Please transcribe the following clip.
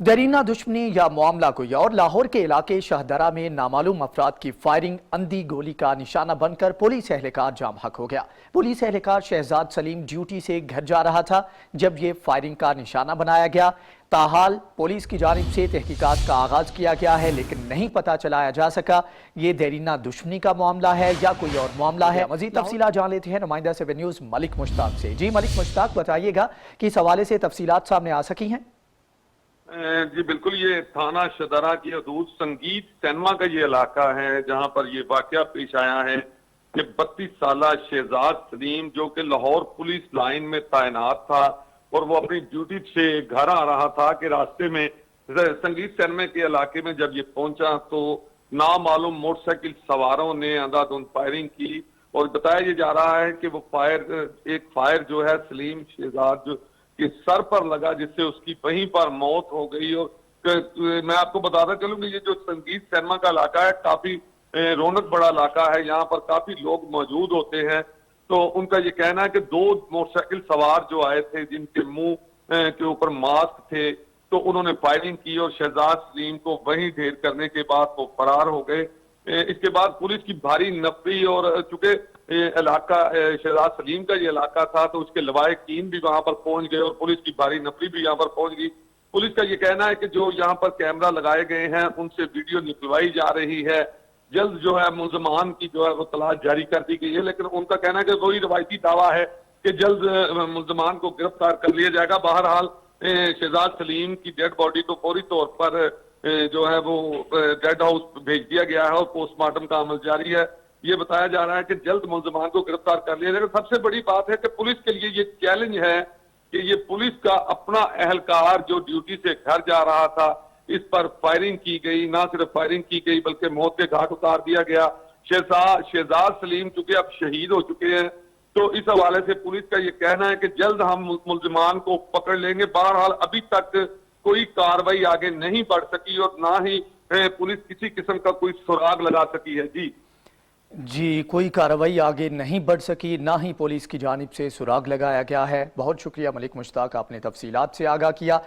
देरीना दुश्मनी या मामला कोई और, लाहौर के इलाके शाहदरा में नामालूम अफराद की फायरिंग अंधी गोली का निशाना बनकर पुलिस एहलकार जाम हक हो गया। पुलिस एहलकार शहजाद सलीम ड्यूटी से घर जा रहा था जब ये फायरिंग का निशाना बनाया गया। ताहाल पुलिस की जानिब से तहकीकात का आगाज किया गया है, लेकिन नहीं पता चलाया जा सका ये देरीना दुश्मनी का मामला है या कोई और मामला है। मजीद तफसीलात जान लेते हैं नुमाइंदा 7 न्यूज़ मलिक मुश्ताक से। जी मलिक मुश्ताक, बताइएगा कि इस हवाले से तफसीलात सामने आ सकी हैं? जी बिल्कुल, ये थाना शदरा की हदूद संगीत सिनेमा का ये इलाका है जहां पर ये वाकया पेश आया है कि 32 साला शहजाद सलीम जो कि लाहौर पुलिस लाइन में तैनात था और वो अपनी ड्यूटी से घर आ रहा था कि रास्ते में संगीत सिनेमा के इलाके में जब ये पहुंचा तो नामालूम मोटरसाइकिल सवारों ने अंधाधुंध फायरिंग की और बताया जा रहा है कि वो एक फायर जो है सलीम शहजाद कि सर पर लगा जिससे उसकी वहीं पर मौत हो गई। और मैं आपको बताता चलूं कि ये जो संगीत सिनेमा का इलाका है काफी रौनक बड़ा इलाका है, यहाँ पर काफी लोग मौजूद होते हैं। तो उनका ये कहना है कि 2 मोटरसाइकिल सवार जो आए थे जिनके मुंह के ऊपर मास्क थे, तो उन्होंने फायरिंग की और शहजाद सलीम को वहीं ढेर करने के बाद वो फरार हो गए। इसके बाद पुलिस की भारी नफरी और चूंकि इलाका शहजाद सलीम का ये इलाका था तो उसके लवाहिकीन भी वहां पर पहुंच गए और पुलिस की भारी नफरी भी यहाँ पर पहुंच गई। पुलिस का ये कहना है कि जो यहाँ पर कैमरा लगाए गए हैं उनसे वीडियो निकलवाई जा रही है। जल्द जो है मुल्जमान की जो है वो तलाश जारी कर दी गई है, लेकिन उनका कहना है कि वही रवायती दावा है कि जल्द मुल्जमान को गिरफ्तार कर लिया जाएगा। बहरहाल शहजाद सलीम की डेड बॉडी को फौरी तौर पर जो है वो डेड हाउस भेज दिया गया है और पोस्टमार्टम का अमल जारी है। ये बताया जा रहा है कि जल्द मुल्जमान को गिरफ्तार कर लिया जाएगा। सबसे बड़ी बात है कि पुलिस के लिए ये चैलेंज है कि ये पुलिस का अपना एहलकार जो ड्यूटी से घर जा रहा था, इस पर फायरिंग की गई। ना सिर्फ फायरिंग की गई बल्कि मौत के घाट उतार दिया गया। शहजाद सलीम चूंकि अब शहीद हो चुके हैं, तो इस हवाले से पुलिस का ये कहना है कि जल्द हम मुल्जमान को पकड़ लेंगे। बहरहाल अभी तक कोई कार्रवाई आगे नहीं बढ़ सकी और ना ही पुलिस किसी किस्म का कोई सुराग लगा सकी है। जी, कोई कार्रवाई आगे नहीं बढ़ सकी, ना ही पुलिस की जानिब से सुराग लगाया गया है। बहुत शुक्रिया मलिक मुश्ताक, आपने तफसीलात से आगाह किया।